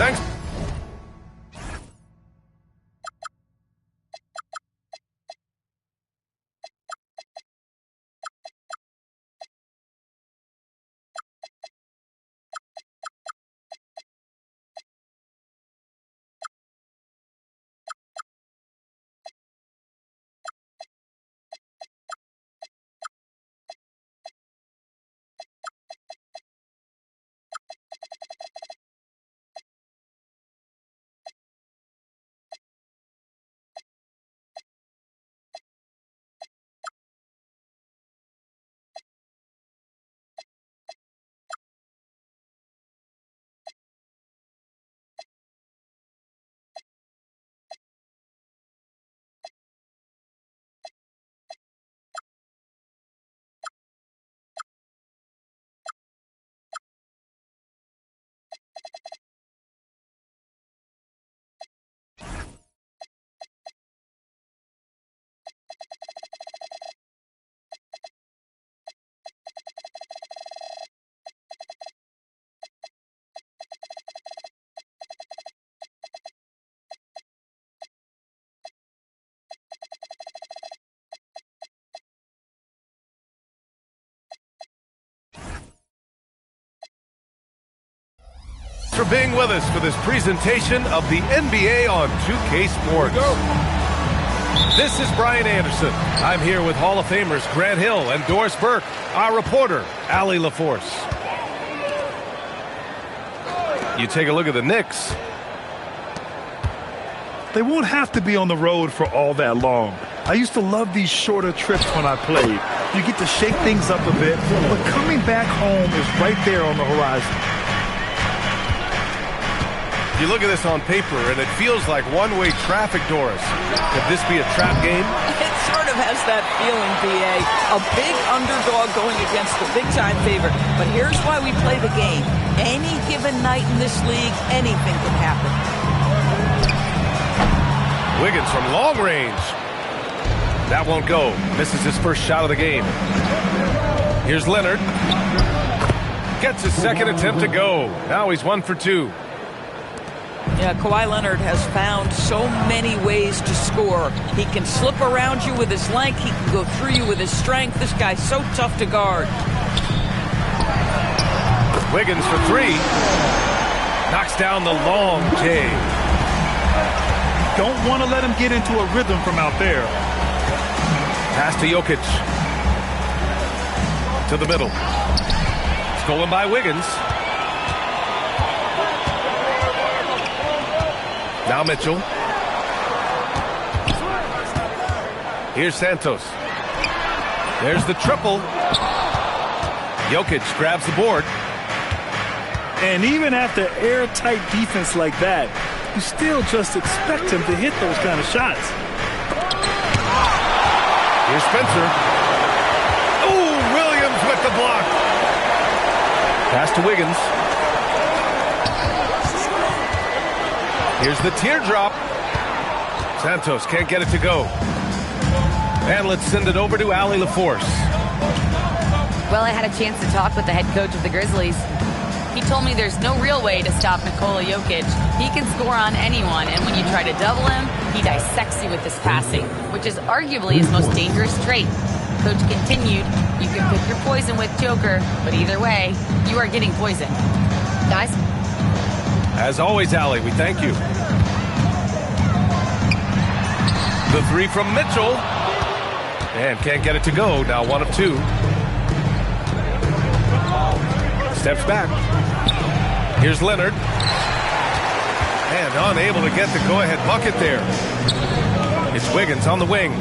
Thanks. For being with us for this presentation of the NBA on 2K Sports. This is Brian Anderson. I'm here with Hall of Famers Grant Hill and Doris Burke, our reporter, Allie LaForce. You take a look at the Knicks. They won't have to be on the road for all that long. I used to love these shorter trips when I played. You get to shake things up a bit, but coming back home is right there on the horizon. You look at this on paper, and it feels like one-way traffic, Doris. Could this be a trap game? It sort of has that feeling, B.A. A big underdog going against the big-time favorite. But here's why we play the game. Any given night in this league, anything can happen. Wiggins from long range. That won't go. Misses his first shot of the game. Here's Leonard. Gets his second attempt to go. Now he's 1 for 2. Yeah, Kawhi Leonard has found so many ways to score. He can slip around you with his length. He can go through you with his strength. This guy's so tough to guard. Wiggins for 3. Knocks down the long J. Don't want to let him get into a rhythm from out there. Pass to Jokic. To the middle. Stolen by Wiggins. Now Mitchell. Here's Santos. There's the triple. Jokic grabs the board. And even after airtight defense like that, you still just expect him to hit those kind of shots. Here's Spencer. Oh, Williams with the block. Pass to Wiggins. Here's the teardrop. Santos can't get it to go. And let's send it over to Allie LaForce. Well, I had a chance to talk with the head coach of the Grizzlies. He told me there's no real way to stop Nikola Jokic. He can score on anyone, and when you try to double him, he dissects you with his passing, which is arguably his most dangerous trait. Coach continued, you can pick your poison with Joker, but either way, you are getting poisoned. Guys? As always, Allie, we thank you. The 3 from Mitchell. And can't get it to go. Now 1 of 2. Steps back. Here's Leonard. And unable to get the go-ahead bucket there. It's Wiggins on the wing.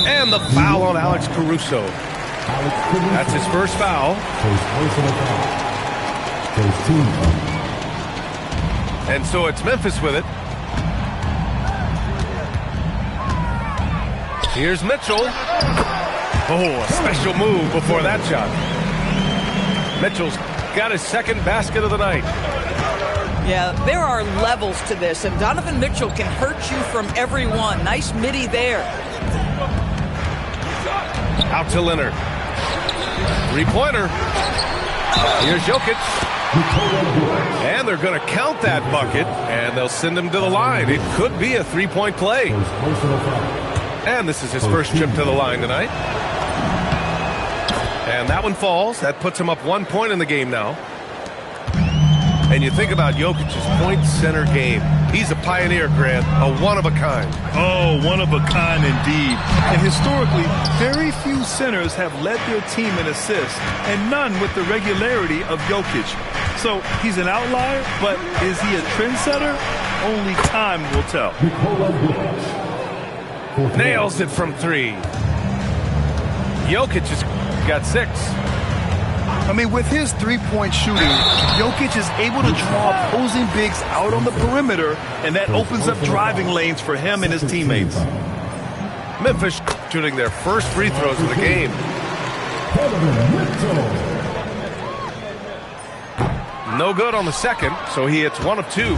And the foul on Alex Caruso. That's his first foul. And so it's Memphis with it. Here's Mitchell. Oh, a special move before that shot. Mitchell's got his second basket of the night. Yeah, there are levels to this, and Donovan Mitchell can hurt you from every one. Nice midi there. Out to Leonard. Three-pointer. Here's Jokic. And they're going to count that bucket, and they'll send him to the line. It could be a three-point play. And this is his first trip to the line tonight. And that one falls. That puts him up 1 point in the game now. And you think about Jokic's point center game. He's a pioneer, Grant, a one-of-a-kind. Oh, one-of-a-kind indeed. And historically, very few centers have led their team in assists, and none with the regularity of Jokic. So he's an outlier, but is he a trendsetter? Only time will tell. Nails it from three. Jokic has got 6. I mean, with his three-point shooting, Jokic is able to draw opposing bigs out on the perimeter, and that opens up driving lanes for him and his teammates. Memphis shooting their first free throws of the game. No good on the second, so he hits 1 of 2.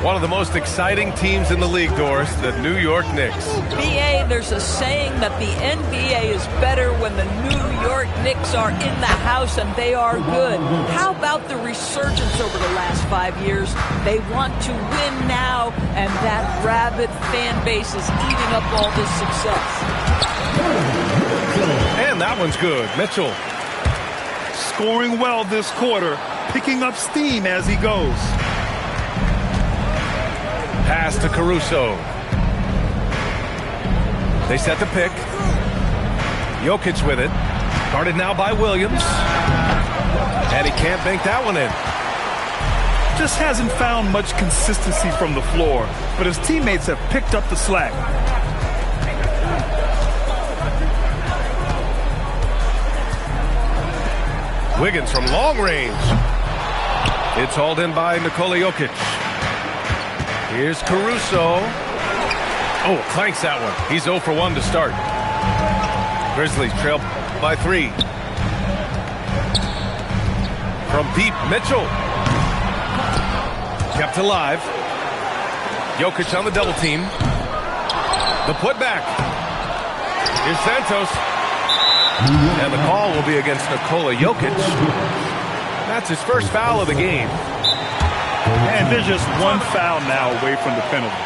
One of the most exciting teams in the league, Doris, the New York Knicks. BA, there's a saying that the NBA is better when the New York Knicks are in the house, and they are good. How about the resurgence over the last 5 years? They want to win now, and that rabid fan base is eating up all this success. And that one's good. Mitchell. Scoring well this quarter, picking up steam as he goes. Pass to Caruso. They set the pick. Jokic with it. Guarded now by Williams. And he can't bank that one in. Just hasn't found much consistency from the floor, but his teammates have picked up the slack. Wiggins from long range. It's hauled in by Nikola Jokic. Here's Caruso. Oh, clanks that one. He's 0 for 1 to start. Grizzlies trail by 3. From deep, Mitchell. Kept alive. Jokic on the double team. The putback. Here's Santos. And the call will be against Nikola Jokic. That's his first foul of the game. And there's just one foul now away from the penalty.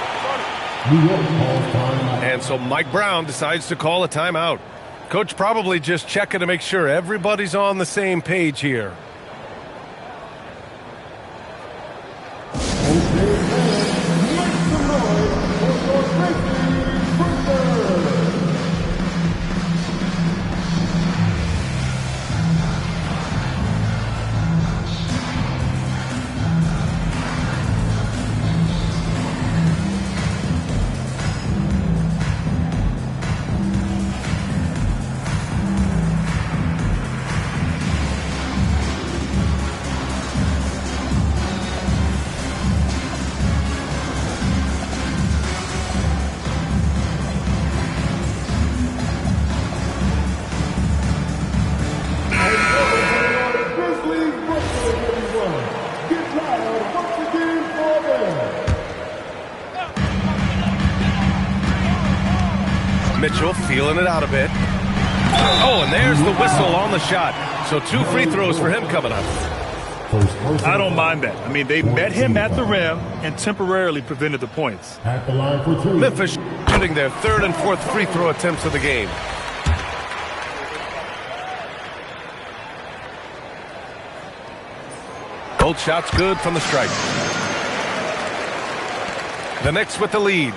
And so Mike Brown decides to call a timeout. Coach probably just checking to make sure everybody's on the same page here. Mitchell feeling it out a bit. Oh, and there's the whistle on the shot. So 2 free throws for him coming up. I don't mind that. I mean, they met him at the rim and temporarily prevented the points. Memphis shooting their 3rd and 4th free throw attempts of the game. Both shots good from the stripe. The Knicks with the lead.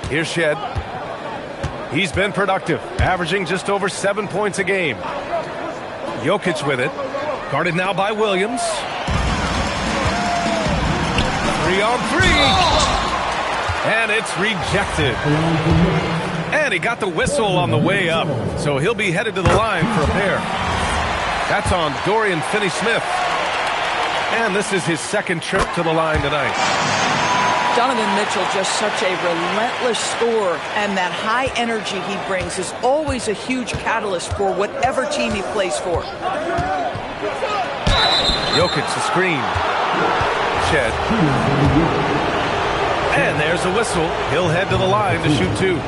Here's Shed. He's been productive, averaging just over 7 points a game. Jokic with it. Guarded now by Williams. 3-on-3. And it's rejected. And he got the whistle on the way up. So he'll be headed to the line for a pair. That's on Dorian Finney-Smith. And this is his 2nd trip to the line tonight. Donovan Mitchell, just such a relentless scorer, and that high energy he brings is always a huge catalyst for whatever team he plays for. Jokic the screen. Shed. And there's a whistle. He'll head to the line to shoot 2.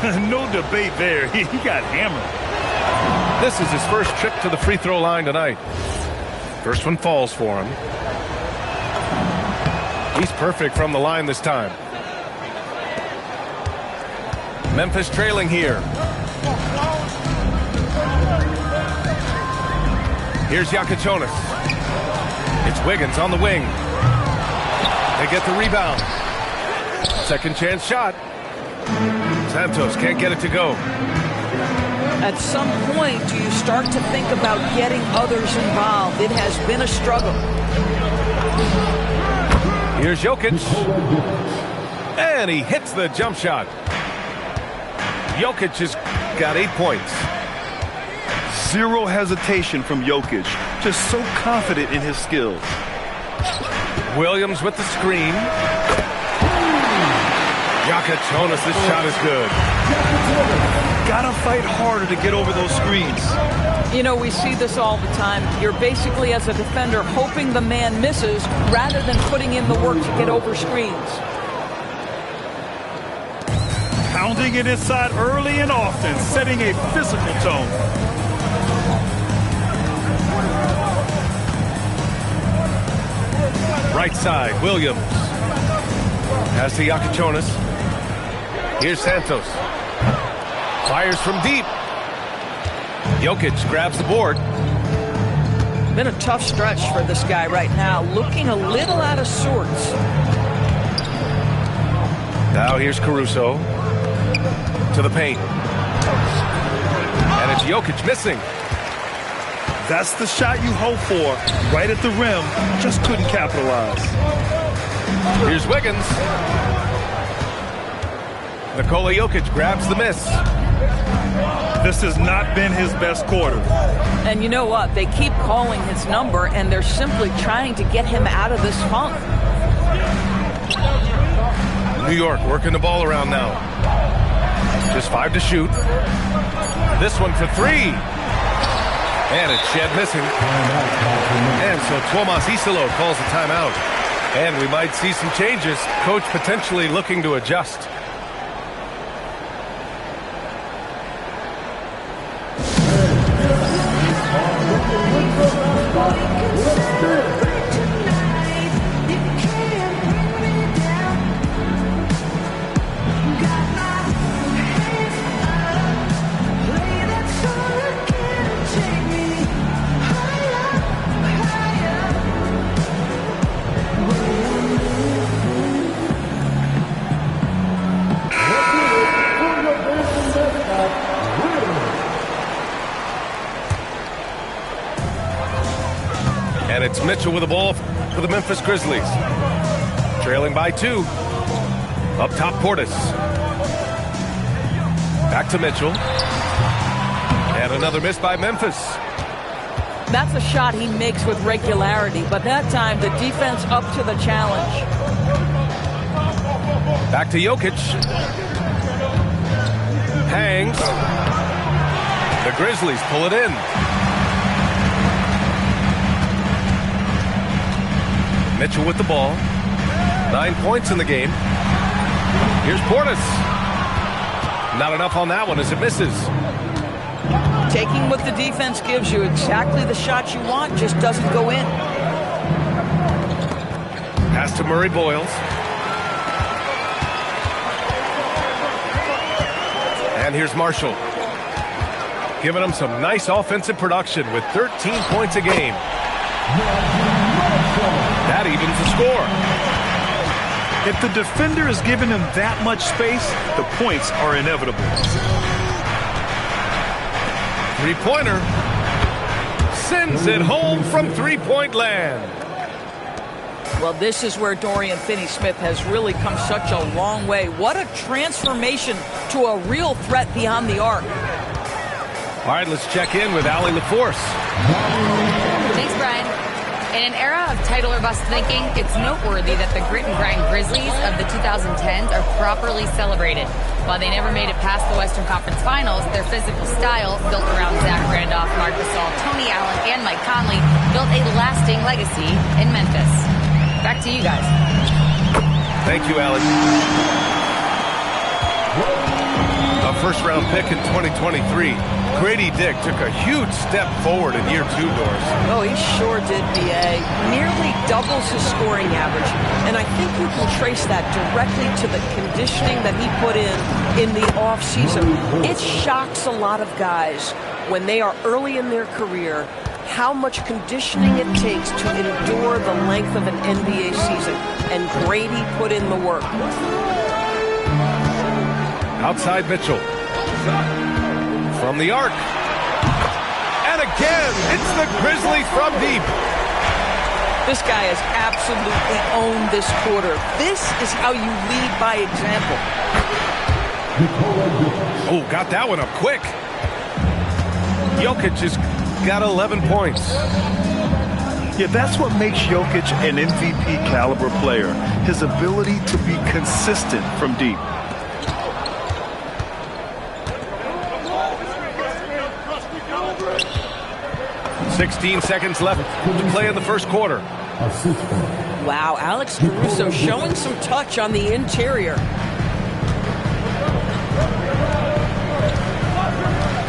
No debate there. He got hammered. This is his first trip to the free throw line tonight. First one falls for him. He's perfect from the line this time. Memphis trailing here. Here's Yakichonis. It's Wiggins on the wing. They get the rebound. Second chance shot. Santos can't get it to go. At some point, do you start to think about getting others involved? It has been a struggle. Here's Jokic. And he hits the jump shot. Jokic has got 8 points. Zero hesitation from Jokic. Just so confident in his skills. Williams with the screen. Yakichonis, this shot is good. Gotta fight harder to get over those screens. You know, we see this all the time. You're basically, as a defender, hoping the man misses rather than putting in the work to get over screens. Pounding it inside early and often, setting a physical tone. Right side, Williams. Has to Yakichonis. Here's Santos. Fires from deep. Jokic grabs the board. Been a tough stretch for this guy right now. Looking a little out of sorts. Now here's Caruso. To the paint. And it's Jokic missing. That's the shot you hope for. Right at the rim. Just couldn't capitalize. Here's Wiggins. Nikola Jokic grabs the miss. This has not been his best quarter. And you know what? They keep calling his number, and they're simply trying to get him out of this funk. New York working the ball around now. Just 5 to shoot. This one for 3. And it's Shed missing. And so Tuomas Isalo calls the timeout. And we might see some changes. Coach potentially looking to adjust. And it's Mitchell with the ball for the Memphis Grizzlies. Trailing by 2. Up top, Portis. Back to Mitchell. And another miss by Memphis. That's a shot he makes with regularity, but that time the defense up to the challenge. Back to Jokic. Hangs. The Grizzlies pull it in. Mitchell with the ball. 9 points in the game. Here's Portis. Not enough on that one as it misses. Taking what the defense gives you, exactly the shot you want, just doesn't go in. Pass to Murray Boyles. And here's Marshall. Giving him some nice offensive production with 13 points a game. That evens the score. If the defender is giving him that much space, the points are inevitable. Three-pointer. Sends it home from three-point land. Well, this is where Dorian Finney-Smith has really come such a long way. What a transformation to a real threat beyond the arc. All right, let's check in with Allie LaForce. Thanks, Brian. In an era of title or bust thinking, it's noteworthy that the grit and grind Grizzlies of the 2010s are properly celebrated. While they never made it past the Western Conference Finals, their physical style, built around Zach Randolph, Marc Gasol, Tony Allen, and Mike Conley, built a lasting legacy in Memphis. Back to you guys. Thank you, Allie. A first-round pick in 2023. Grady Dick took a huge step forward in year 2, Doris. Oh, he sure did, B.A. Nearly doubles his scoring average. And I think you can trace that directly to the conditioning that he put in the offseason. It shocks a lot of guys when they are early in their career how much conditioning it takes to endure the length of an NBA season. And Grady put in the work. Outside Mitchell. From the arc. And again, it's the Grizzlies from deep. This guy has absolutely owned this quarter. This is how you lead by example. Oh, got that one up quick. Jokic has got 11 points. Yeah, that's what makes Jokic an MVP caliber player. His ability to be consistent from deep. 16 seconds left to play in the first quarter. Wow, Alex Caruso showing some touch on the interior.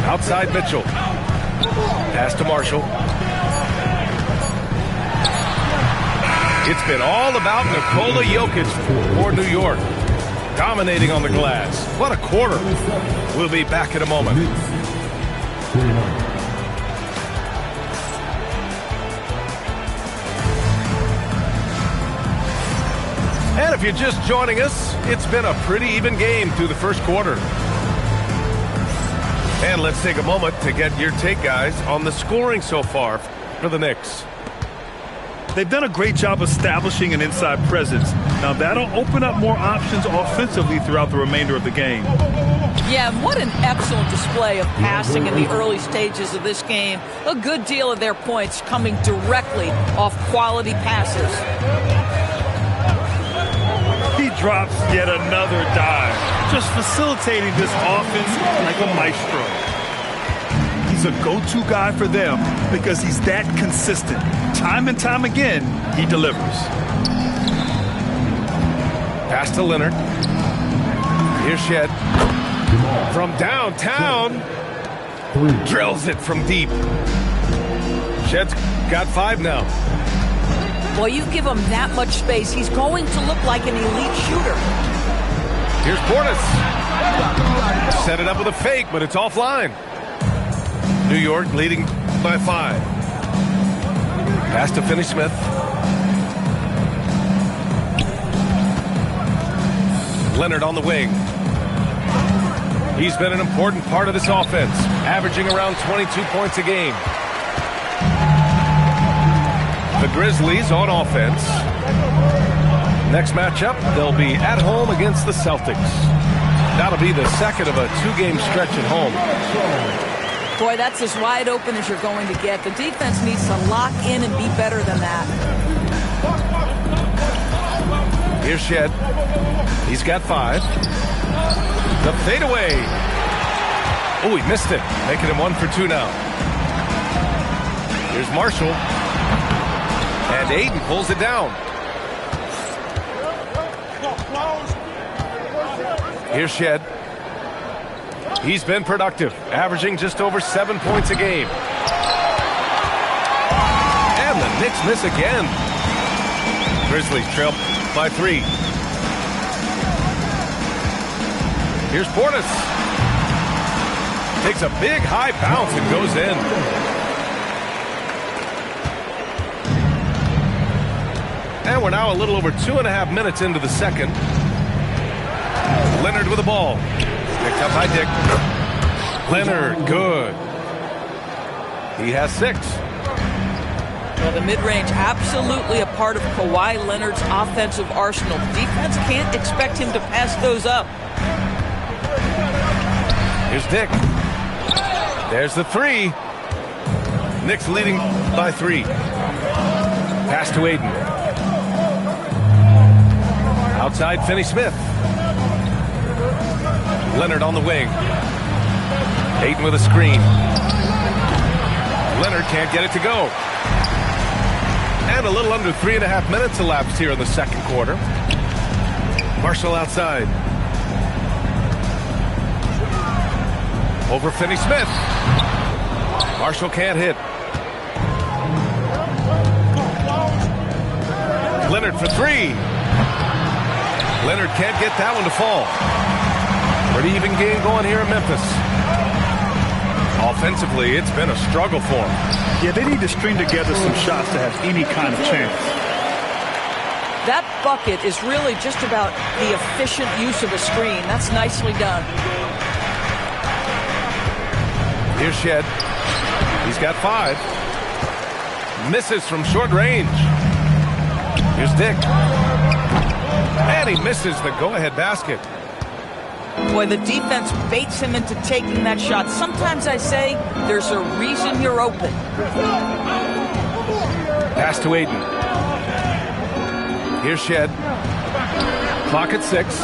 Outside Mitchell. Pass to Marshall. It's been all about Nikola Jokic for New York. Dominating on the glass. What a quarter. We'll be back in a moment. And if you're just joining us, it's been a pretty even game through the first quarter. And let's take a moment to get your take, guys, on the scoring so far for the Knicks. They've done a great job establishing an inside presence. Now that'll open up more options offensively throughout the remainder of the game. Yeah, what an excellent display of passing in the early stages of this game. A good deal of their points coming directly off quality passes. He drops yet another dive, just facilitating this offense like a maestro. He's a go-to guy for them because he's that consistent. Time and time again, he delivers. Pass to Leonard. Here's Shed. From downtown. Drills it from deep. Shed's got 5 now. Well, you give him that much space, he's going to look like an elite shooter. Here's Portis. Set it up with a fake, but it's offline. New York leading by 5. Pass to Finney-Smith. Leonard on the wing. He's been an important part of this offense, averaging around 22 points a game. The Grizzlies on offense. Next matchup, they'll be at home against the Celtics. That'll be the second of a 2-game stretch at home. Boy, that's as wide open as you're going to get. The defense needs to lock in and be better than that. Here's Shed. He's got 5. The fadeaway. Oh, he missed it. Making him 1 for 2 now. Here's Marshall. And Aiden pulls it down. Here's Shed. He's been productive, averaging just over 7 points a game. And the Knicks miss again. Grizzlies trail by 3. Here's Portis. Takes a big high bounce and goes in. And we're now a little over 2.5 minutes into the second. Leonard with the ball. Picked up by Dick. Leonard, good. He has 6. Well, the mid-range absolutely a part of Kawhi Leonard's offensive arsenal. Defense can't expect him to pass those up. Here's Dick. There's the 3. Knicks leading by 3. Pass to Aiden. Outside Finney-Smith. Leonard on the wing. Aiden with a screen. Leonard can't get it to go. And a little under 3.5 minutes elapsed here in the second quarter. Marshall outside. Over Finney-Smith. Marshall can't hit. Leonard for three. Leonard can't get that one to fall. Pretty even game going here in Memphis. Offensively, it's been a struggle for them. Yeah, they need to string together some shots to have any kind of chance. That bucket is really just about the efficient use of a screen. That's nicely done. Here's Shed. He's got 5. Misses from short range. Here's Dick. And he misses the go-ahead basket. Boy, the defense baits him into taking that shot. Sometimes I say there's a reason you're open. Pass to Aiden. Here's Shed. Clock at 6.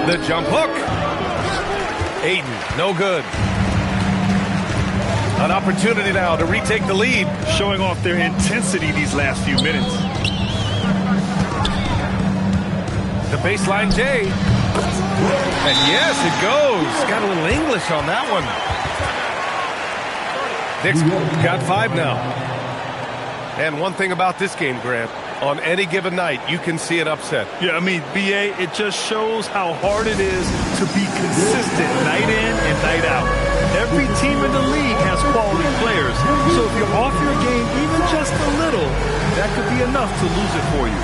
The jump hook. Aiden, no good. An opportunity now to retake the lead. Showing off their intensity these last few minutes. The baseline J. And yes, it goes. Got a little English on that one. Dick's got 5 now. And one thing about this game, Grant, on any given night, you can see an upset. Yeah, I mean, BA, it just shows how hard it is to be consistent night in and night out. Every team in the league has quality players. So if you're off your game even just a little, that could be enough to lose it for you.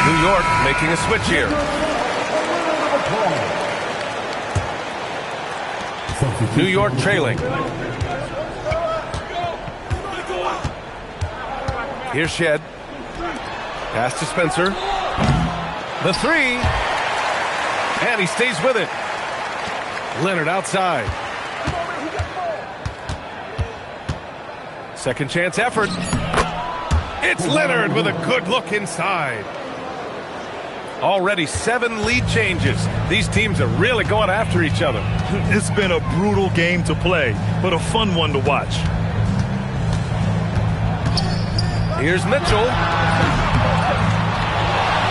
New York making a switch here. New York trailing. Here's Shed. Pass to Spencer. The 3. And he stays with it. Leonard outside. Second chance effort. It's Leonard with a good look inside. Already 7 lead changes. These teams are really going after each other. It's been a brutal game to play, but a fun one to watch. Here's Mitchell.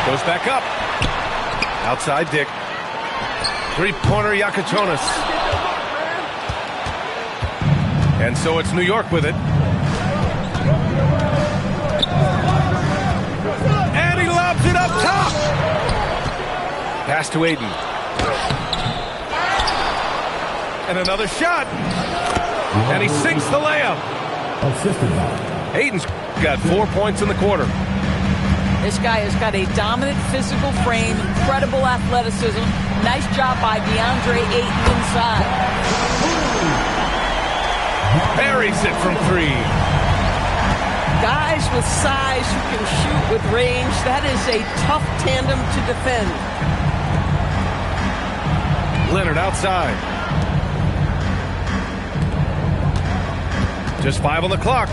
Goes back up. Outside Dick. Three-pointer Yakachonis. And so it's New York with it. And he lobs it up top. Pass to Aiden. And another shot. And he sinks the layup. Aiden's got 4 points in the quarter. This guy has got a dominant physical frame, incredible athleticism. Nice job by DeAndre Ayton inside. Buries it from 3. Guys with size who can shoot with range, that is a tough tandem to defend. Leonard outside. Just 5 on the clock.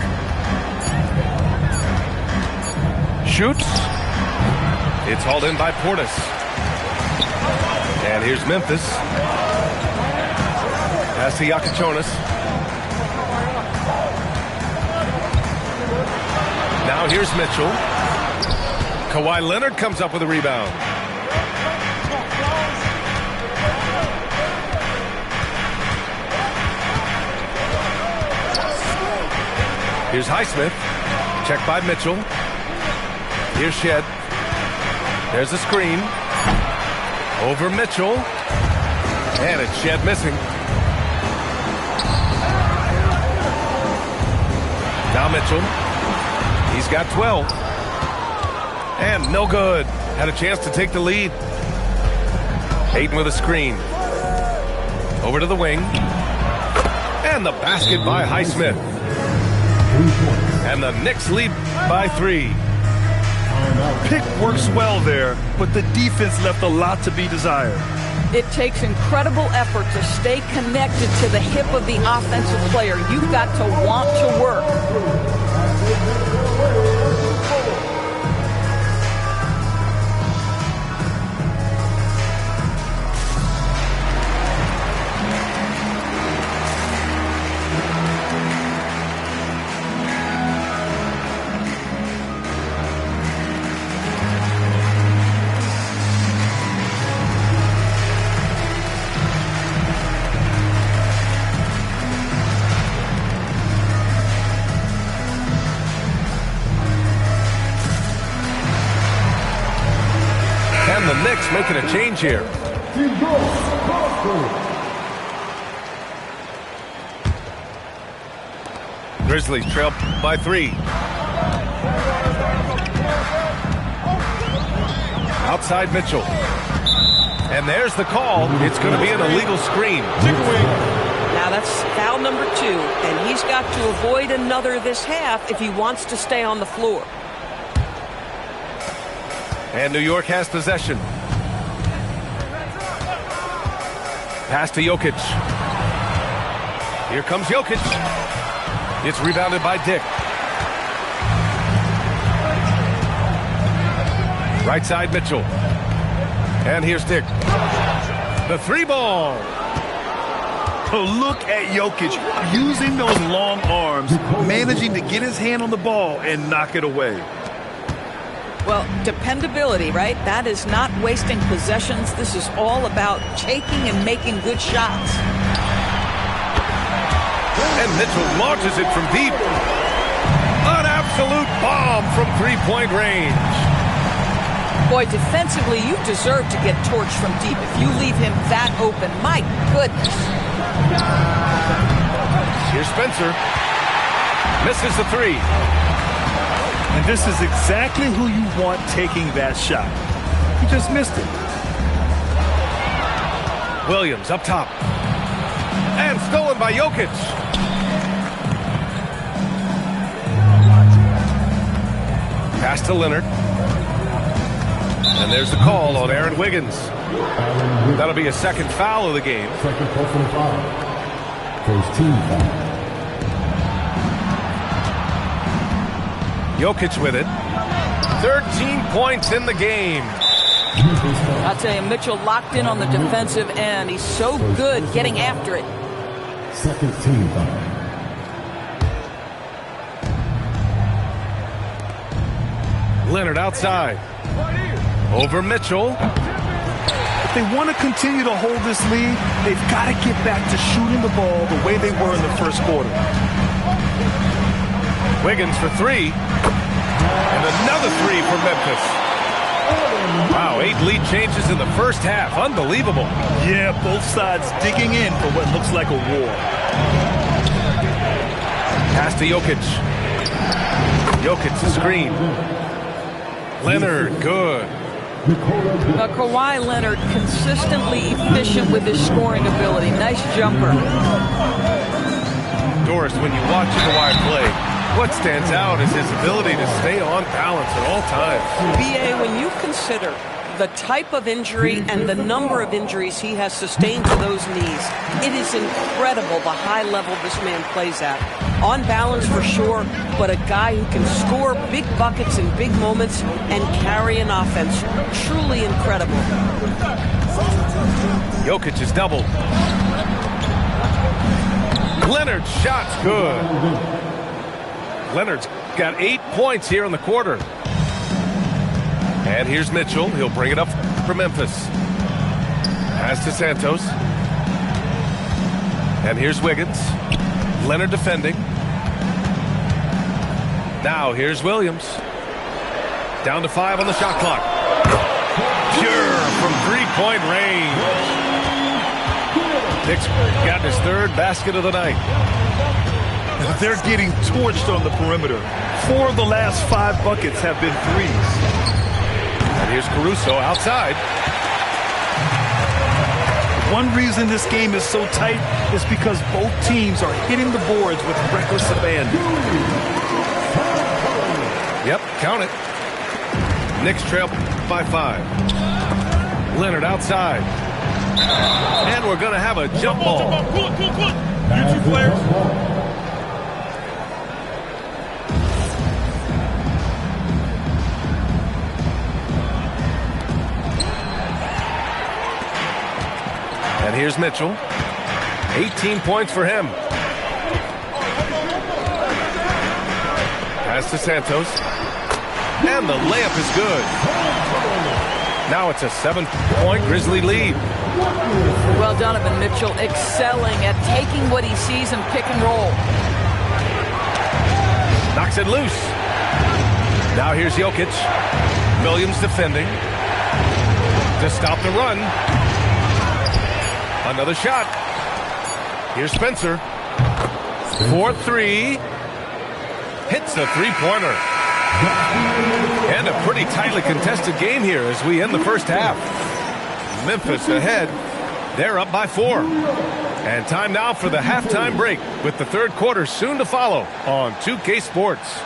Shoots. It's hauled in by Portis. And here's Memphis. Pass to Yakachonis. Now here's Mitchell. Kawhi Leonard comes up with a rebound. Here's Highsmith. Checked by Mitchell. Here's Shed. There's a screen. Over Mitchell. And it's Shed missing. Now Mitchell. He's got 12. And no good. Had a chance to take the lead. Ayton with a screen. Over to the wing. And the basket by Highsmith. And the Knicks lead by 3. Pick works well there, but the defense left a lot to be desired. It takes incredible effort to stay connected to the hip of the offensive player. You've got to want to work. making a change here. Grizzlies trail by 3. Outside Mitchell. And there's the call. It's going to be an illegal screen. Now that's foul number 2, and he's got to avoid another this half if he wants to stay on the floor. And New York has possession. Pass to Jokic. Here comes Jokic. It's rebounded by Dick. Right side Mitchell. And here's Dick. The 3-ball. Oh, look at Jokic using those long arms, managing to get his hand on the ball and knock it away. Well, dependability, right? That is not wasting possessions. This is all about taking and making good shots. And Mitchell launches it from deep. An absolute bomb from 3-point range. Boy, defensively, you deserve to get torched from deep if you leave him that open. My goodness. Here's Spencer. Misses the 3. And this is exactly who you want taking that shot. He just missed it. Williams up top. And stolen by Jokic. Pass to Leonard. And there's the call on Aaron Wiggins. That'll be a second foul of the game. Second personal foul. First team foul. Jokic with it. 13 points in the game. I'll tell you, Mitchell locked in on the defensive end. He's so good getting after it. Second team foul. Leonard outside. Over Mitchell. If they want to continue to hold this lead, they've got to get back to shooting the ball the way they were in the first quarter. Wiggins for 3. And another 3 for Memphis. Wow, 8 lead changes in the first half. Unbelievable. Yeah, both sides digging in for what looks like a war. Pass to Jokic. Jokic the screen. Leonard, good. Kawhi Leonard consistently efficient with his scoring ability. Nice jumper. Doris, when you watch Kawhi play, what stands out is his ability to stay on balance at all times. BA, when you consider the type of injury and the number of injuries he has sustained to those knees, it is incredible the high level this man plays at. On balance for sure, but a guy who can score big buckets in big moments and carry an offense. Truly incredible. Jokic is doubled. Leonard's shot's good. Leonard's got 8 points here in the quarter. And here's Mitchell. He'll bring it up for Memphis. Pass to Santos. And here's Wiggins. Leonard defending. Now here's Williams. Down to 5 on the shot clock. Pure from 3-point range. Nick's got his 3rd basket of the night. They're getting torched on the perimeter. 4 of the last 5 buckets have been threes. And here's Caruso outside. One reason this game is so tight is because both teams are hitting the boards with reckless abandon. Yep, count it. Knicks trail by 5. Leonard outside. And we're going to have a jump ball. You two players. And here's Mitchell. 18 points for him. Pass to Santos. And the layup is good. Now it's a 7-point Grizzly lead. Well, Donovan Mitchell excelling at taking what he sees in pick and roll. Knocks it loose. Now here's Jokic. Williams defending. to stop the run. Another shot. Here's Spencer. 4-3. Hits the three-pointer. And a pretty tightly contested game here as we end the first half. Memphis ahead. They're up by 4. And time now for the halftime break with the third quarter soon to follow on 2K Sports.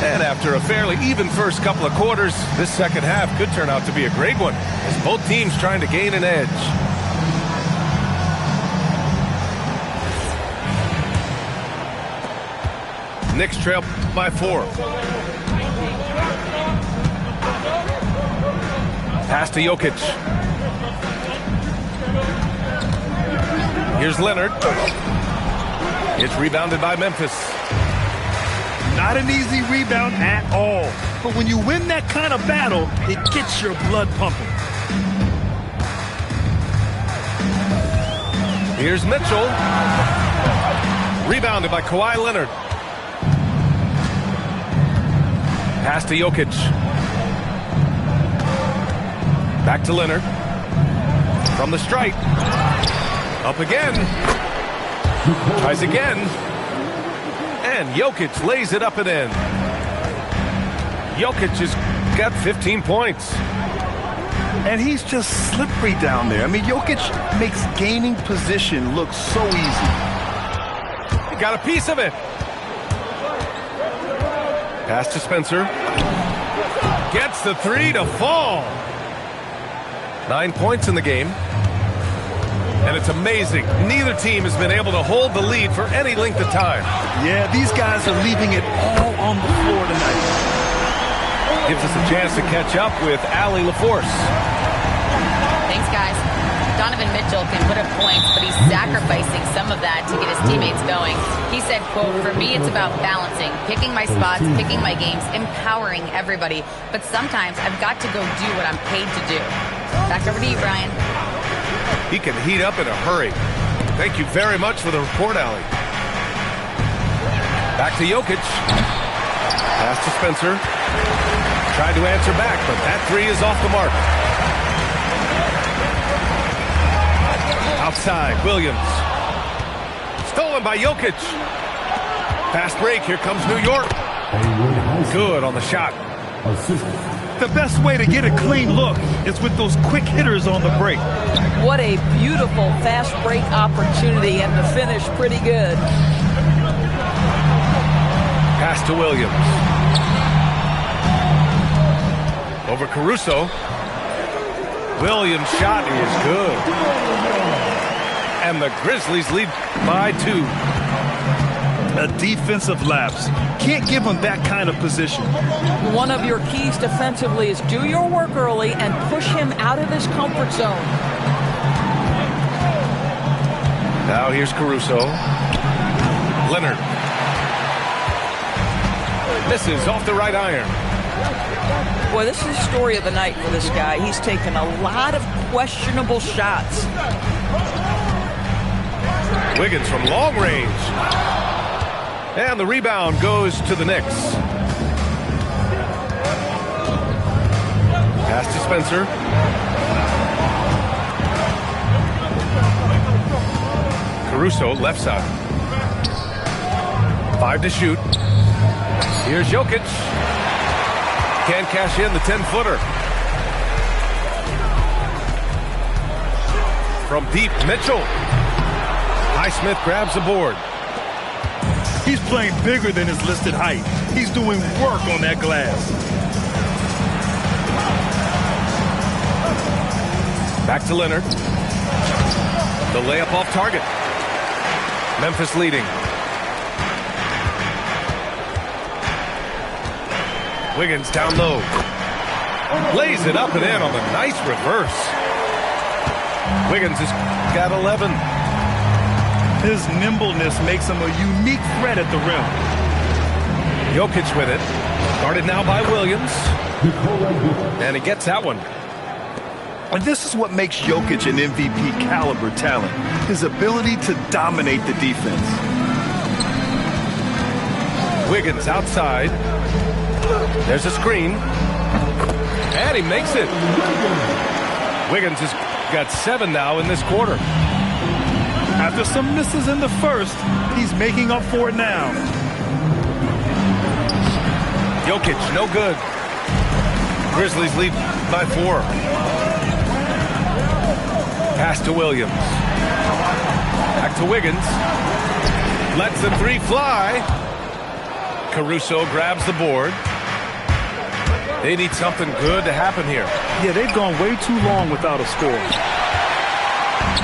And after a fairly even first couple of quarters, this second half could turn out to be a great one as both teams trying to gain an edge. Knicks trail by 4. Pass to Jokic. Here's Leonard. It's rebounded by Memphis. Not an easy rebound at all. But when you win that kind of battle, it gets your blood pumping. Here's Mitchell. Rebounded by Kawhi Leonard. Pass to Jokic. Back to Leonard. From the stripe. Up again. Tries again. And Jokic lays it up and in. Jokic has got 15 points. And he's just slippery down there. I mean, Jokic makes gaining position look so easy. He got a piece of it. Pass to Spencer. Gets the three to fall. 9 points in the game. And it's amazing. Neither team has been able to hold the lead for any length of time. Yeah, these guys are leaving it all on the floor tonight. Gives us a chance to catch up with Allie LaForce. Thanks, guys. Donovan Mitchell can put up points, but he's sacrificing some of that to get his teammates going. He said, quote, "For me, it's about balancing, picking my spots, picking my games, empowering everybody. But sometimes I've got to go do what I'm paid to do." Back over to you, Brian. He can heat up in a hurry. Thank you very much for the report, Allie. Back to Jokic. Pass to Spencer. Tried to answer back, but that three is off the mark. Outside, Williams. Stolen by Jokic. Fast break, here comes New York. Good on the shot. The best way to get a clean look is with those quick hitters on the break. What a beautiful fast break opportunity, and the finish pretty good. Pass to Williams. Over Caruso. Williams' shot is good. And the Grizzlies lead by 2. A defensive lapse. Can't give him that kind of position. One of your keys defensively is do your work early and push him out of his comfort zone. Now here's Caruso. Leonard. Misses off the right iron. Boy, this is the story of the night for this guy. He's taken a lot of questionable shots. Wiggins from long range. And the rebound goes to the Knicks. Pass to Spencer. Caruso, left side. 5 to shoot. Here's Jokic. Can't cash in the 10-footer. From deep, Mitchell. Highsmith grabs the board. He's playing bigger than his listed height. He's doing work on that glass. Back to Leonard. The layup off target. Memphis leading. Wiggins down low. Lays it up and in on the nice reverse. Wiggins has got 11. His nimbleness makes him a unique threat at the rim. Jokic with it. Guarded now by Williams. And he gets that one. And this is what makes Jokic an MVP caliber talent, his ability to dominate the defense. Wiggins outside. There's a screen. And he makes it. Wiggins has got 7 now in this quarter. After some misses in the first, he's making up for it now. Jokic, no good. Grizzlies lead by 4. Pass to Williams. Back to Wiggins. Lets the 3 fly. Caruso grabs the board. They need something good to happen here. Yeah, they've gone way too long without a score.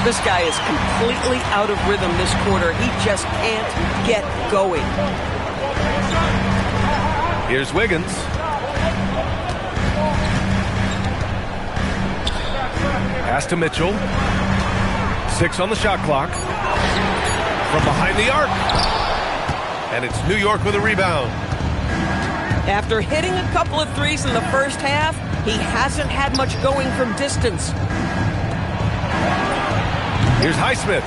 This guy is completely out of rhythm this quarter. He just can't get going. Here's Wiggins. Pass to Mitchell. 6 on the shot clock. From behind the arc. And it's New York with a rebound. After hitting a couple of threes in the first half, he hasn't had much going from distance. Here's Highsmith.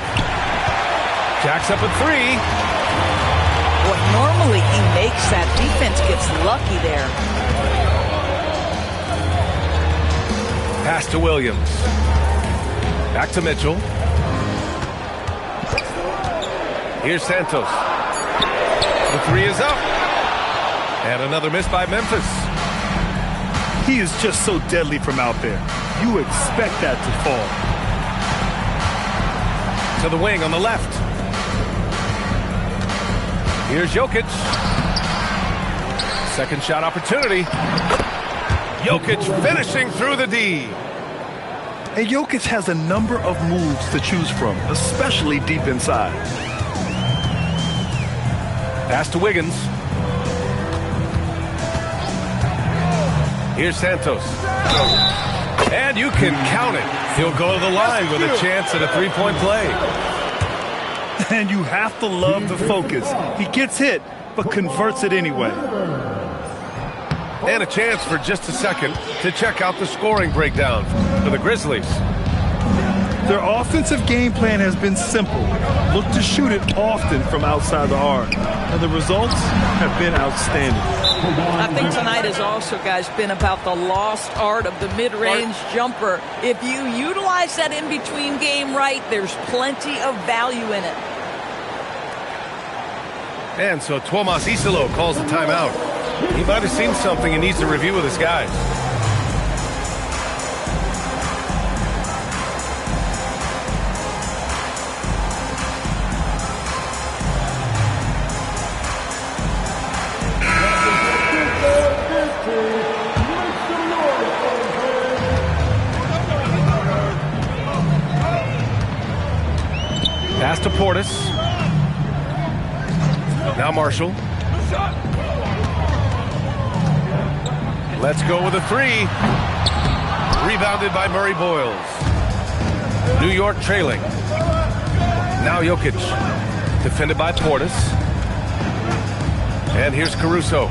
Jacks up at 3. Boy, normally he makes that. Defense gets lucky there. Pass to Williams. Back to Mitchell. Here's Santos. The 3 is up. And another miss by Memphis. He is just so deadly from out there. You expect that to fall. To the wing on the left. Here's Jokic. Second shot opportunity. Jokic finishing through the D. And Jokic has a number of moves to choose from, especially deep inside. Pass to Wiggins. Here's Santos. And you can count it. He'll go to the line with a chance at a 3-point play. And you have to love the focus. He gets hit, but converts it anyway. And a chance for just a second to check out the scoring breakdown for the Grizzlies. Their offensive game plan has been simple. Look to shoot it often from outside the arc. And the results have been outstanding. I think tonight has also, guys, been about the lost art of the mid-range jumper. If you utilize that in-between game right, there's plenty of value in it. And so Tuomas Isalo calls the timeout. He might have seen something he needs to review with his guys. Pass to Portis. Now Marshall. Let's go with a 3. Rebounded by Murray Boyles. New York trailing. Now Jokic. Defended by Portis. And here's Caruso.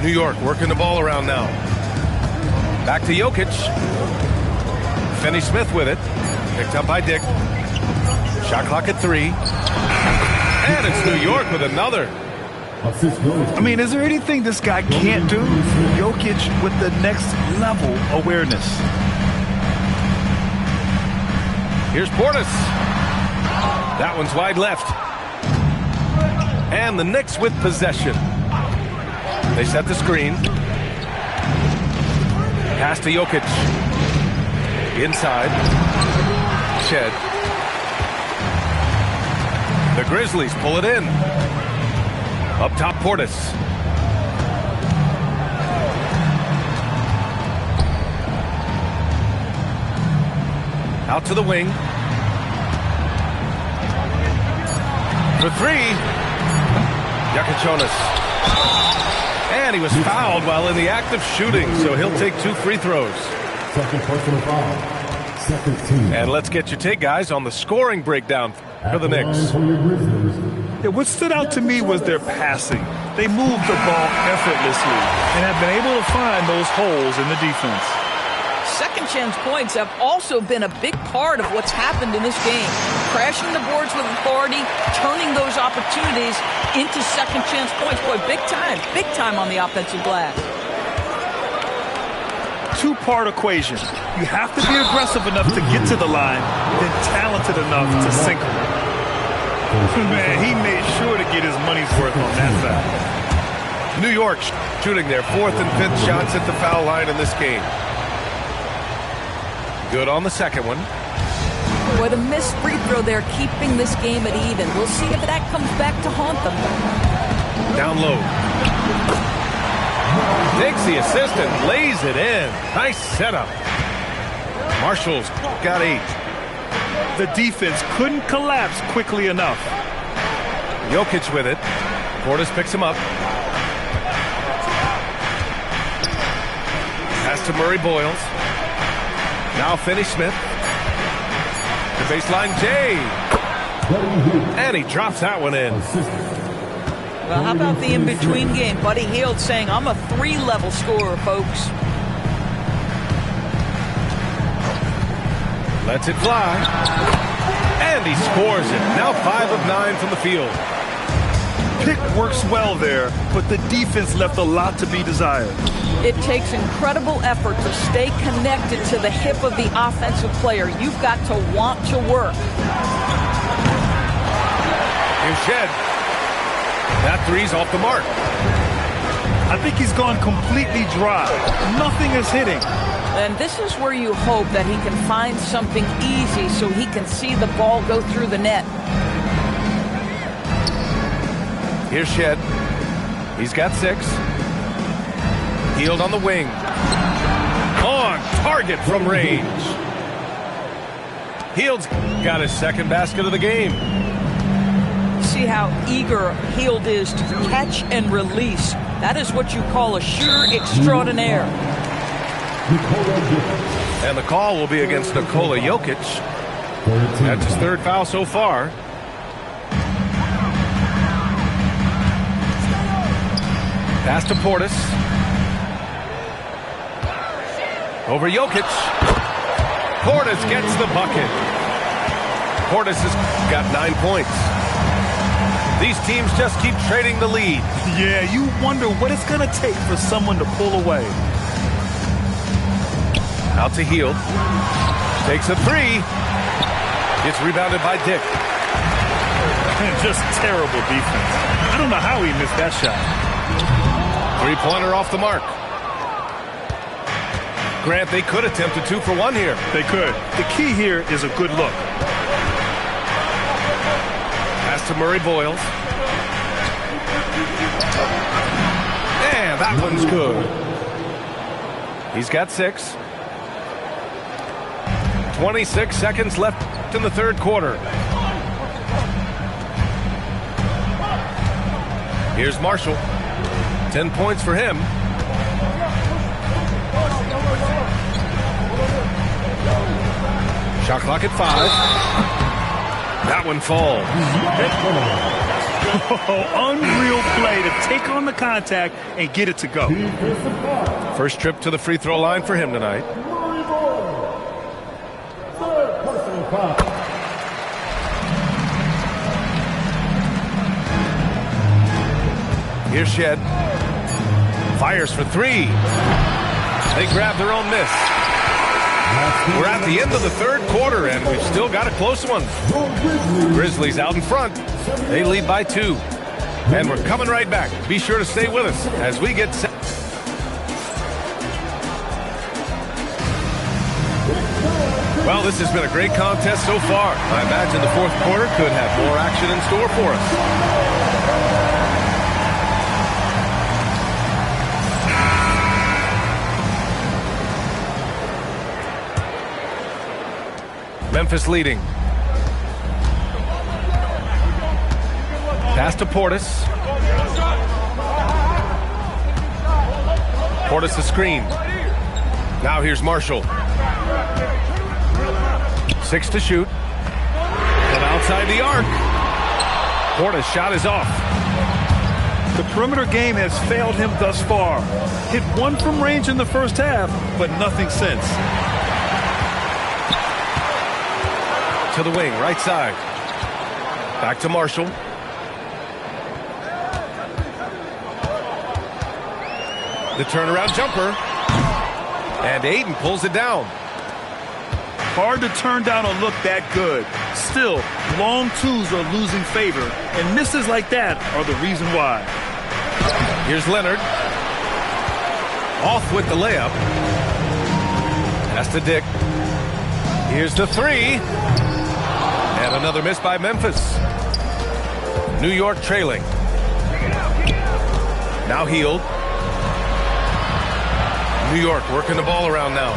New York working the ball around now. Back to Jokic. Finney-Smith with it. Picked up by Dick. Shot clock at 3. And it's New York with another. I mean, is there anything this guy can't do? Jokic with the next level awareness. Here's Portis. That one's wide left. And the Knicks with possession. They set the screen. Pass to Jokic. Inside. Shed. The Grizzlies pull it in. Up top, Portis. Out to the wing. For 3. Yakichonis. And he was fouled while in the act of shooting, so he'll take 2 free throws. Second personal foul. Second team. And let's get your take, guys, on the scoring breakdown for the Knicks. Yeah, what stood out to me was their passing. They moved the ball effortlessly and have been able to find those holes in the defense. Second second chance points have also been a big part of what's happened in this game. Crashing the boards with authority, turning those opportunities into second chance points. Boy, big time on the offensive glass. Two-part equation. You have to be aggressive enough to get to the line, then talented enough to sink them. Man, he made sure to get his money's worth on that foul. New York shooting their 4th and 5th shots at the foul line in this game. Good on the second one. Boy, the missed free throw there keeping this game at even. We'll see if that comes back to haunt them. Down low. Takes the assist and lays it in. Nice setup. Marshall's got 8. The defense couldn't collapse quickly enough. Jokic with it. Portis picks him up. Pass to Murray Boyles. Now Finney-Smith. The baseline, Jay. And he drops that one in. Well, how about the in-between game? Buddy Hield saying, I'm a 3-level scorer, folks. Lets it fly. And he scores it. Now 5 of 9 from the field. Pick works well there, but the defense left a lot to be desired. It takes incredible effort to stay connected to the hip of the offensive player. You've got to want to work. Here's Shed. That three's off the mark. I think he's gone completely dry. Nothing is hitting. And this is where you hope that he can find something easy so he can see the ball go through the net. Here's Shed. He's got 6. Hield on the wing. On target from range. Hield's got his second basket of the game. See how eager Hield is to catch and release. That is what you call a shooter extraordinaire. And the call will be against Nikola Jokic. That's his 3rd foul so far. Pass to Portis. Over Jokic. Portis gets the bucket. Portis has got 9 points. These teams just keep trading the lead. Yeah, you wonder what it's going to take for someone to pull away. Out to Hield. Takes a 3. Gets rebounded by Dick. Just terrible defense. I don't know how he missed that shot. 3-pointer off the mark. Grant, they could attempt a 2 for 1 here. They could. The key here is a good look. Pass to Murray Boyles. And that one's good. He's got 6. 26 seconds left in the 3rd quarter. Here's Marshall. 10 points for him. Shot clock at 5. That one falls. Oh, unreal play to take on the contact and get it to go. First trip to the free throw line for him tonight. Here's Shed. Fires for 3. They grab their own miss. We're at the end of the 3rd quarter, and we've still got a close one. Grizzlies out in front. They lead by 2. And we're coming right back. Be sure to stay with us as we get set. Well, this has been a great contest so far. I imagine the 4th quarter could have more action in store for us. Memphis leading. Pass to Portis. Portis the screen. Now here's Marshall. 6 to shoot. And outside the arc. Portis' shot is off. The perimeter game has failed him thus far. Hit 1 from range in the first half, but nothing since. to the wing, right side. Back to Marshall. The turnaround jumper. And Ayton pulls it down. Hard to turn down a look that good. Still, long twos are losing favor, and misses like that are the reason why. Here's Leonard. Off with the layup. Pass to Dick. Here's the three. And another miss by Memphis. New York trailing. Now Hield. New York working the ball around now.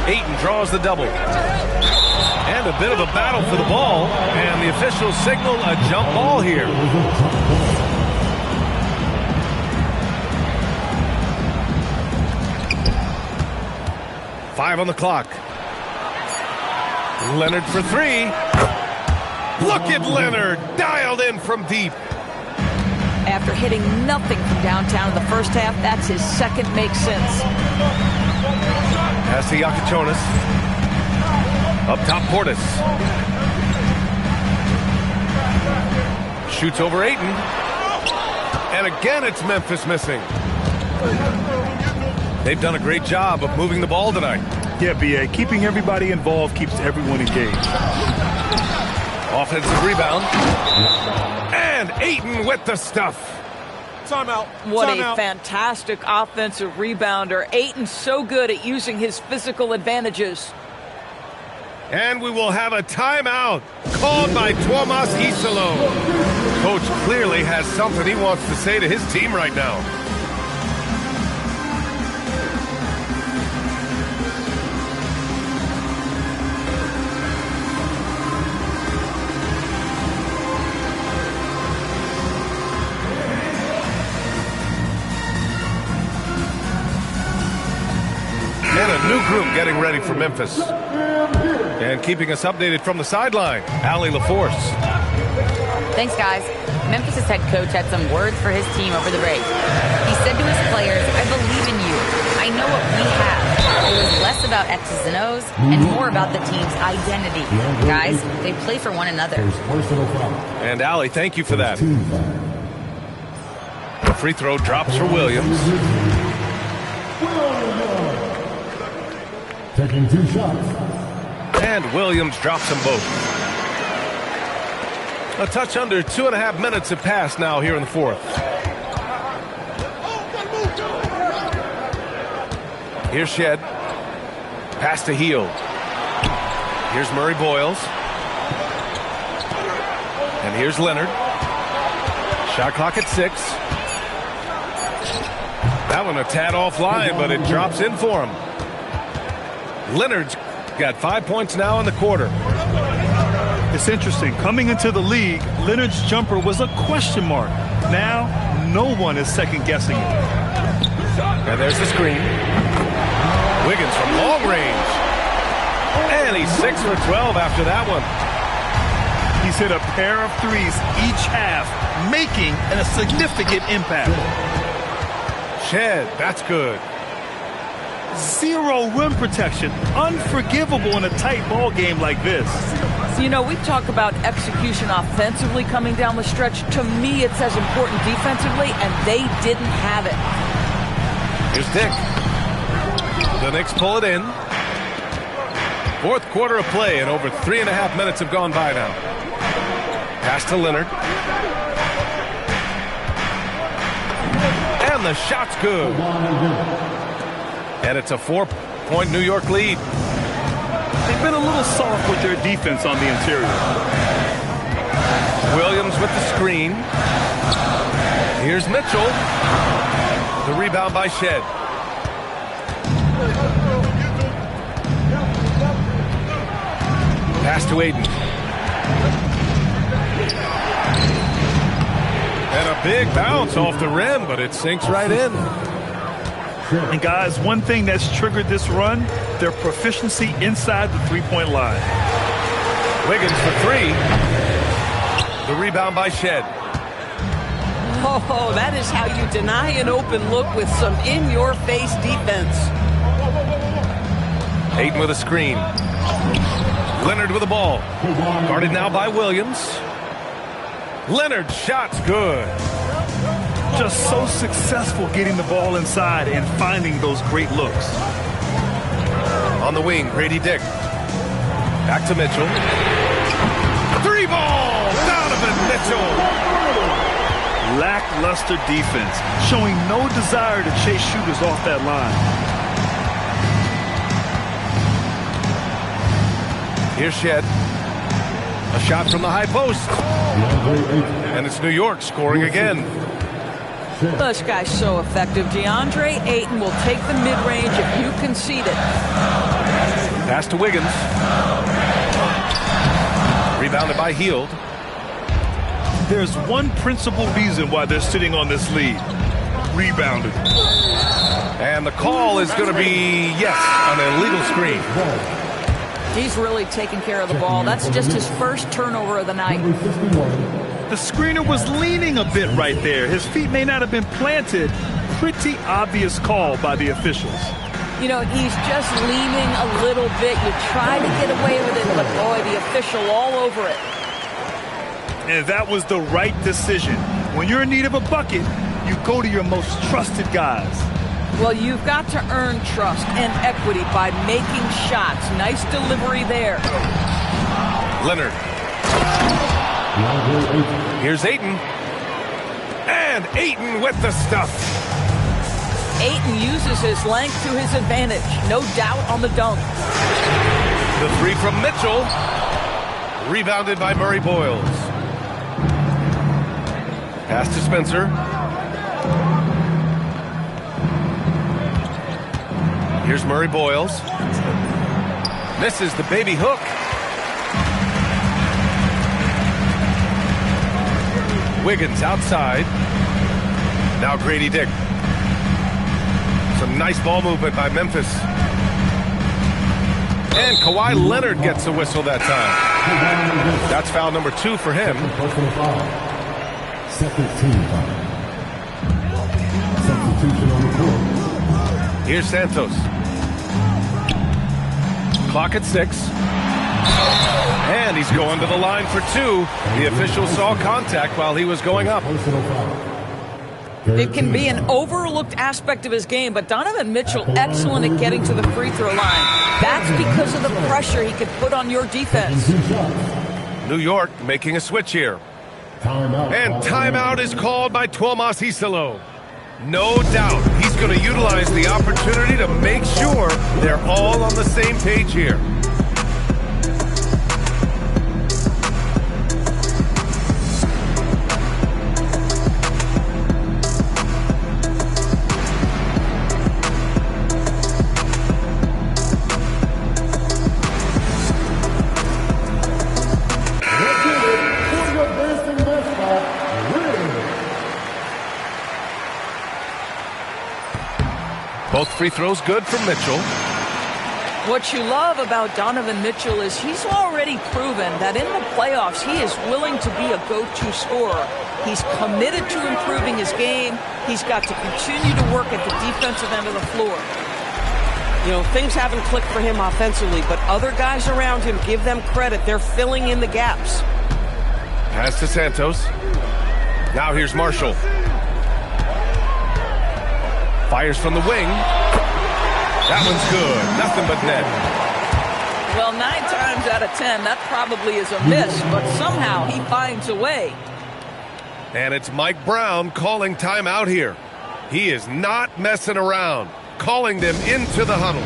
Ayton draws the double. And a bit of a battle for the ball. And the officials signal a jump ball here. Five on the clock. Leonard for three. Look at Leonard, dialed in from deep. After hitting nothing from downtown in the first half, that's his second make since. Pass to Yakachonis. Up top, Portis. Shoots over Ayton. And again, it's Memphis missing. They've done a great job of moving the ball tonight. Yeah, B.A. Keeping everybody involved keeps everyone engaged. Offensive rebound. And Ayton with the stuff. Timeout. What a fantastic offensive rebounder. Ayton's so good at using his physical advantages. And we will have a timeout called by Tuomas Isalo. Coach clearly has something he wants to say to his team right now. And a new group getting ready for Memphis. And keeping us updated from the sideline, Allie LaForce. Thanks, guys. Memphis' head coach had some words for his team over the break. He said to his players, "I believe in you. I know what we have." It was less about X's and O's and more about the team's identity. Guys, they play for one another. And Allie, thank you for that. The free throw drops for Williams. Taking two shots. And Williams drops them both. A touch under 2.5 minutes have passed now here in the fourth. Here's Shed. Pass to Hield. Here's Murray Boyles. And here's Leonard. Shot clock at 6. That one a tad offline, but it drops in for him. Leonard's got 5 points now in the quarter. It's interesting. Coming into the league, Leonard's jumper was a question mark. Now, no one is second-guessing it. And there's the screen. Wiggins from long range. And he's 6 for 12 after that one. He's hit a pair of threes each half, making a significant impact. Shed, that's good. Zero rim protection. Unforgivable in a tight ball game like this. You know, we talk about execution offensively coming down the stretch. To me, it's as important defensively, and they didn't have it. Here's Dick. The Knicks pull it in. Fourth quarter of play, and over 3.5 minutes have gone by now. Pass to Leonard. And the shot's good. And it's a 4-point New York lead. They've been a little soft with their defense on the interior. Williams with the screen. Here's Mitchell. The rebound by Shed. Pass to Ayton. And a big bounce off the rim, but it sinks right in. And guys, one thing that's triggered this run, their proficiency inside the three-point line. Wiggins for three. The rebound by Shed. Oh, that is how you deny an open look with some in-your-face defense. Ayton with a screen. Leonard with the ball. Guarded now by Williams. Leonard, shot's good. Just so successful getting the ball inside and finding those great looks. On the wing, Grady Dick. Back to Mitchell. 3-ball! Donovan Mitchell! Lackluster defense, showing no desire to chase shooters off that line. Here's Shed. A shot from the high post. And it's New York scoring again. This guy's so effective. DeAndre Ayton will take the mid-range if you concede it. Pass to Wiggins. Rebounded by Hield. There's one principal reason why they're sitting on this lead. Rebounded. And the call is going to be, yes, an illegal screen. He's really taking care of the ball. That's just his first turnover of the night. The screener was leaning a bit right there. His feet may not have been planted. Pretty obvious call by the officials. You know, he's just leaning a little bit. You try to get away with it, but boy, the official all over it. And that was the right decision. When you're in need of a bucket, you go to your most trusted guys. Well, you've got to earn trust and equity by making shots. Nice delivery there. Leonard. Here's Ayton. And Ayton with the stuff. Ayton uses his length to his advantage. No doubt on the dunk. The three from Mitchell. Rebounded by Murray Boyles. Pass to Spencer. Here's Murray Boyles. Misses the baby hook. Wiggins outside. Now Grady Dick. Some nice ball movement by Memphis. And Kawhi Leonard gets a whistle that time. That's foul number 2 for him. Second team foul. Substitution on the court. Here's Santos. Clock at 6. And he's going to the line for 2. The official saw contact while he was going up. It can be an overlooked aspect of his game, but Donovan Mitchell excellent at getting to the free throw line. That's because of the pressure he could put on your defense. New York making a switch here. And timeout is called by Tuomas Isalo. No doubt he's going to utilize the opportunity to make sure they're all on the same page here. Both free throws good from Mitchell. What you love about Donovan Mitchell is he's already proven that in the playoffs he is willing to be a go-to scorer. He's committed to improving his game. He's got to continue to work at the defensive end of the floor. You know, things haven't clicked for him offensively, but other guys around him, give them credit. They're filling in the gaps. Pass to Santos. Now here's Marshall. Fires from the wing. That one's good. Nothing but net. Well, 9 times out of 10, that probably is a miss, but somehow he finds a way. And it's Mike Brown calling timeout here. He is not messing around. Calling them into the huddle.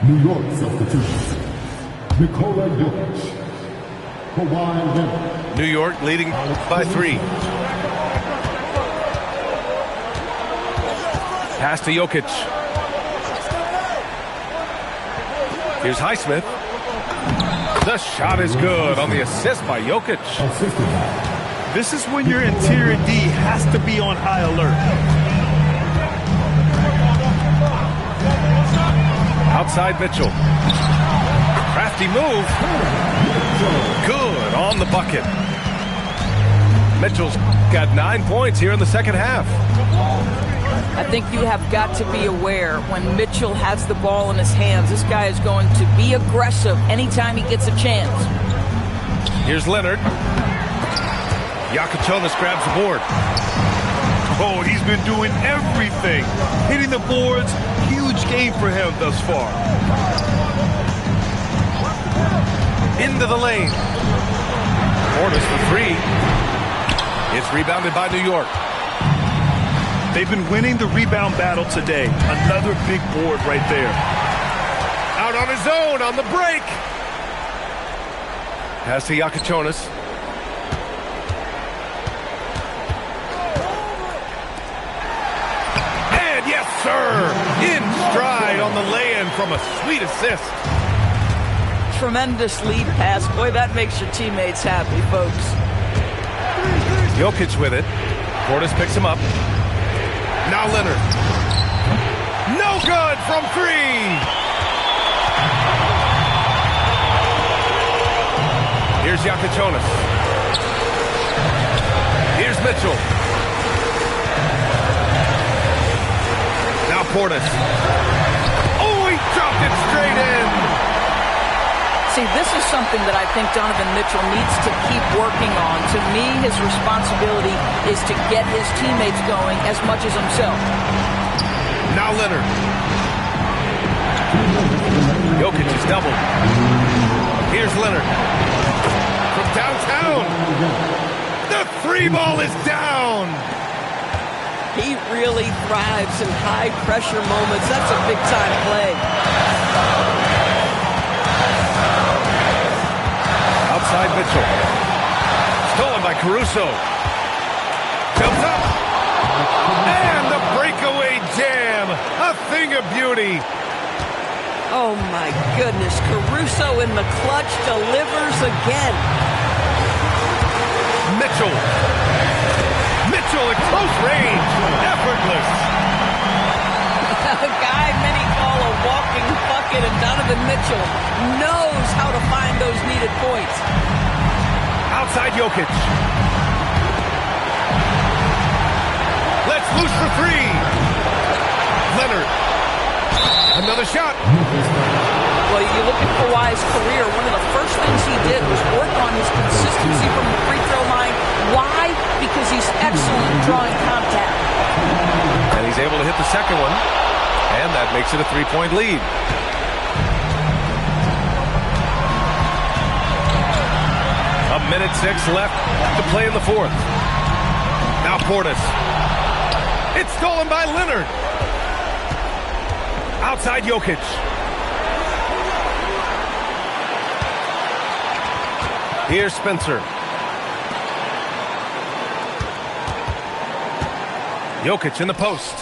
New York substitution. Nikola Jokic. Kawhi Leonard. New York leading by 3. Pass to Jokic. Here's Highsmith. The shot is good on the assist by Jokic. This is when your interior D has to be on high alert. outside Mitchell. Crafty move. Good on the bucket. Mitchell's got 9 points here in the second half. I think you have got to be aware when Mitchell has the ball in his hands, this guy is going to be aggressive anytime he gets a chance. Here's Leonard. Yakuchonis grabs the board. Oh, he's been doing everything. Hitting the boards, huge game for him thus far. Into the lane. Portis for three. It's rebounded by New York. They've been winning the rebound battle today. Another big board right there. Out on his own on the break. Pass to Yakuchonis. And yes, sir! In stride on the lay-in from a sweet assist. Tremendous lead pass. Boy, that makes your teammates happy, folks. Jokic with it. Portis picks him up. Now Leonard. No good from three. Here's Yakuchonis. Here's Mitchell. Now Portis. Oh, he dropped it straight in. See, this is something that I think Donovan Mitchell needs to keep working on. To me, his responsibility is to get his teammates going as much as himself. Now Leonard. Jokic is doubled. Here's Leonard. From downtown. The three ball is down. He really thrives in high-pressure moments. That's a big-time play. Outside Mitchell. Stolen by Caruso. Jumps up. And the breakaway jam. A thing of beauty. Oh, my goodness. Caruso in the clutch delivers again. Mitchell. Mitchell at close range. Effortless. A guy many call a walking bucket, and Donovan Mitchell knows how to find those needed points. Outside Jokic. Let's loose for three. Leonard. Another shot. Well, you look at Kawhi's career, one of the first things he did was work on his consistency from the free throw line. Why? Because he's excellent drawing contact. And he's able to hit the second one. And that makes it a three-point lead. A minute 6 left to play in the fourth. Now Portis. It's stolen by Leonard. Outside Jokic. Here's Spencer. Jokic in the post.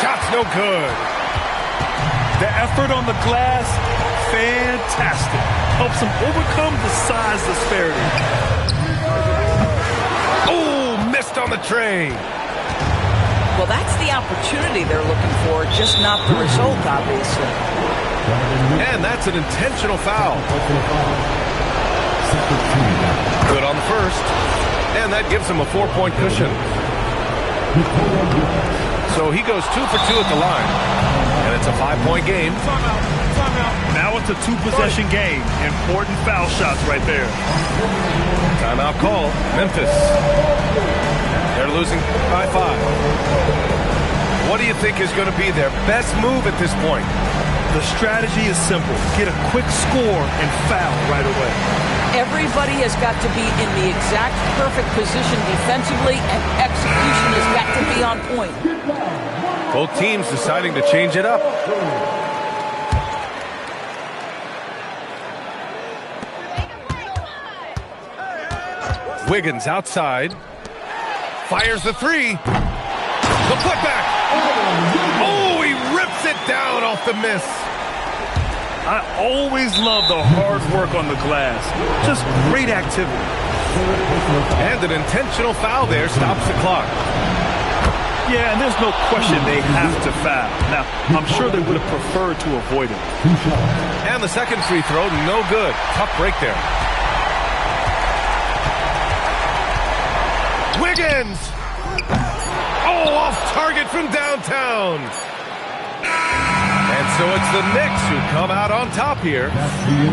Shot's no good. The effort on the glass, fantastic. Helps him overcome the size disparity. Oh, missed on the tray. Well, that's the opportunity they're looking for, just not the result, obviously. And that's an intentional foul. Good on the first. And that gives him a 4-point cushion. So he goes 2 for 2 at the line. And it's a 5-point game. Now it's a 2-possession game. Important foul shots right there. Timeout call. Memphis. They're losing by 5. What do you think is going to be their best move at this point? The strategy is simple. Get a quick score and foul right away. Everybody has got to be in the exact perfect position defensively, and execution has got to be on point. Both teams deciding to change it up. Wiggins outside. Fires the three. The putback. Oh, he rips it down off the miss. I always love the hard work on the glass. Just great activity. And an intentional foul there stops the clock. Yeah, and there's no question they have to foul. Now, I'm sure they would have preferred to avoid it. And the second free throw, no good. Tough break there. Wiggins! Oh, off target from downtown. And so it's the Knicks who come out on top here.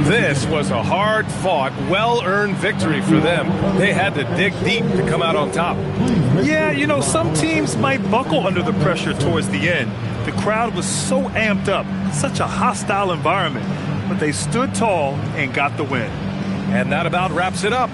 This was a hard-fought, well-earned victory for them. They had to dig deep to come out on top. Yeah, you know, some teams might buckle under the pressure towards the end. The crowd was so amped up, such a hostile environment. But they stood tall and got the win. And that about wraps it up.